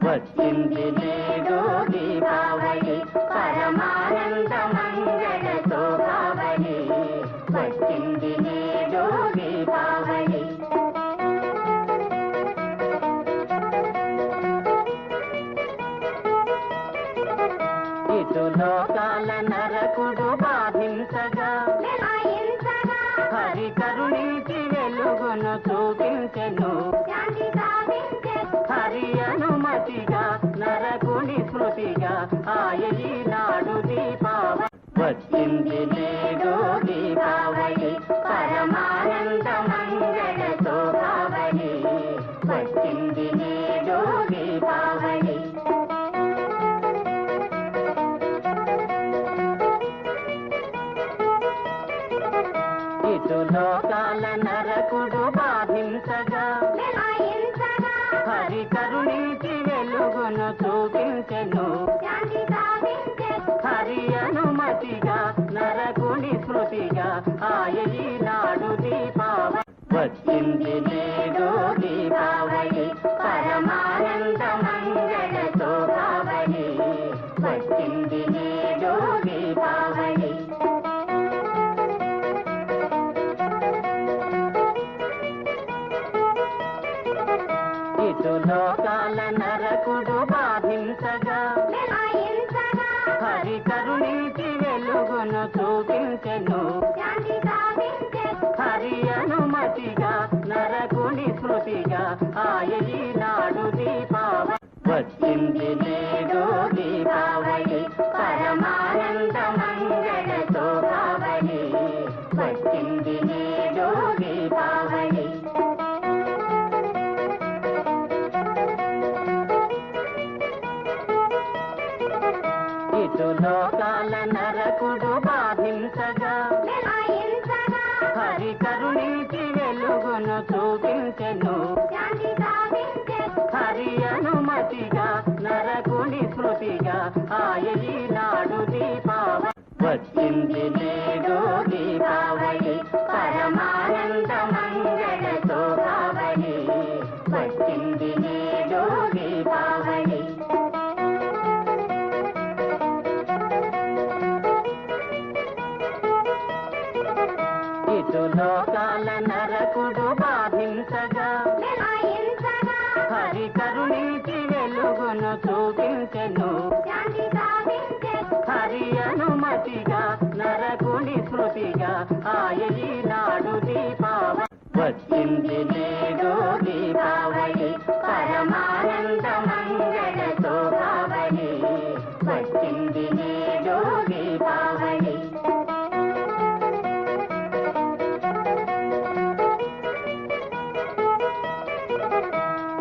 వచ్చింది నేడు దీపావళి పరమానంద మంగళ శోభావళి వచ్చింది నేడు దీపావళి ఇటు లోకాల నరకుడు బాధించగా హరి కరుణించి వెలుగును చూపించెను హరి అనుమతిగా నరకుని స్మృతిగా ఆయీ నాడు దీపావళి వచ్చింది నేడు దీపావళి పరమానంద మంగళ శోభావళి వచ్చింది నేడు దీపావళి ఇటు లోకాల నరకుడు బాధించగా హరి కరుణించి వెలుగును చూపించెను హరి అనుమతిగా నరకుని స్మృతిగా ఆయీ నాడు దీపావళి వచ్చింది నేడు దీపావళి పరమానంద మంగళ శోభావళి వచ్చింది నేడు దీపావళి ఇటు లోకాల నరకుడు బాధించగా హరి కరుణించి వెలుగును చూపించెను హరి అనుమతిగా నరకుని స్మృతిగా ఆయీ నాడు దీపావళి వచ్చింది నేడు దీపావళి పరమానంద మంగళ శోభావళి వచ్చింది నేడు దీపావళి ఇటు లోకాల నరకుడు బాధించగా హరి కరుణించి వెలుగును చూపించెను హరి అనుమతిగా నరకుని స్మృతిగా ఆయీ నాడు దీపావళి వచ్చింది నేడు దీపావళి పరమానంద మంగళ శోభావళి వచ్చింది నేడు దీపావళి ఇటు లోకాల నరకుడు బాధించగా హరి కరుణించి వెలుగును చూపించెను హరి అనుమతిగా నరకుని స్మృతిగా ఆయీ నాడు దీపావళి వచ్చింది నేడు దీపావళి పరమానంద మంగళ శోభావళి వచ్చింది నేడు దీపావళి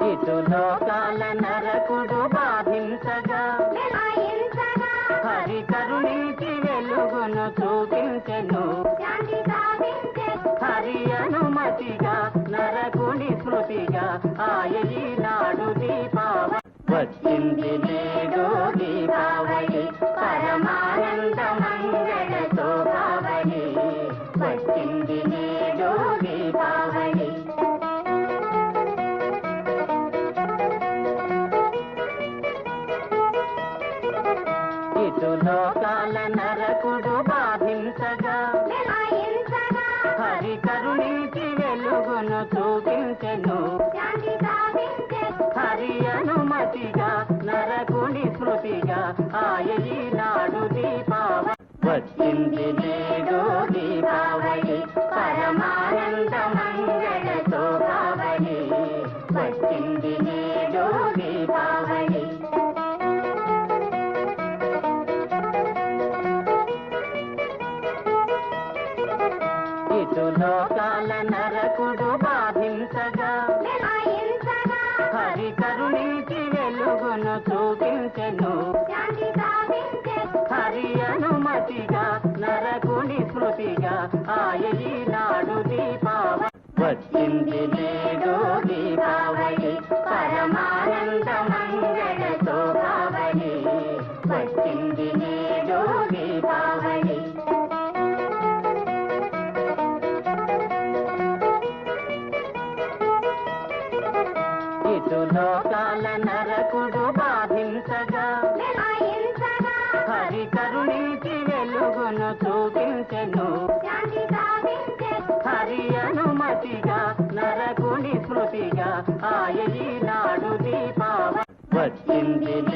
ఇటు లోకాల నరకుడు బాధించగా హరి కరుణించి వెలుగును చూపించెను హరి అనుమతిగా నరకుని స్మృతిగా ఆయీ నాడు దీపావళి వచ్చింది నేడు దీపావళి పరమానంద మంగళ శోభావళి వచ్చింది నేడు దీపావళి ఇటు లోకాల నరకుడు బాధించగా హరి కరుణించి వెలుగును చూపించెను హరి అనుమతిగా నరకుని స్మృతిగా ఆయీ నాడు దీపావళి వచ్చింది నేడు దీపావళి పరమానంద మంగళ శోభావళి వచ్చింది నేడు దీపావళి ఇటు లోకాల నరకుడు బాధించగా హరి కరుణించి వెలుగును చూపించెను హరి అనుమతిగా నరకుని స్మృతిగా ఆయీ నాడు దీపావళి వచ్చింది నేడు దీపావళి పరమానంద మంగళ శోభావళి వచ్చింది నేడు దీపావళి ఇటు లోకాల నరకుడు వచ్చింది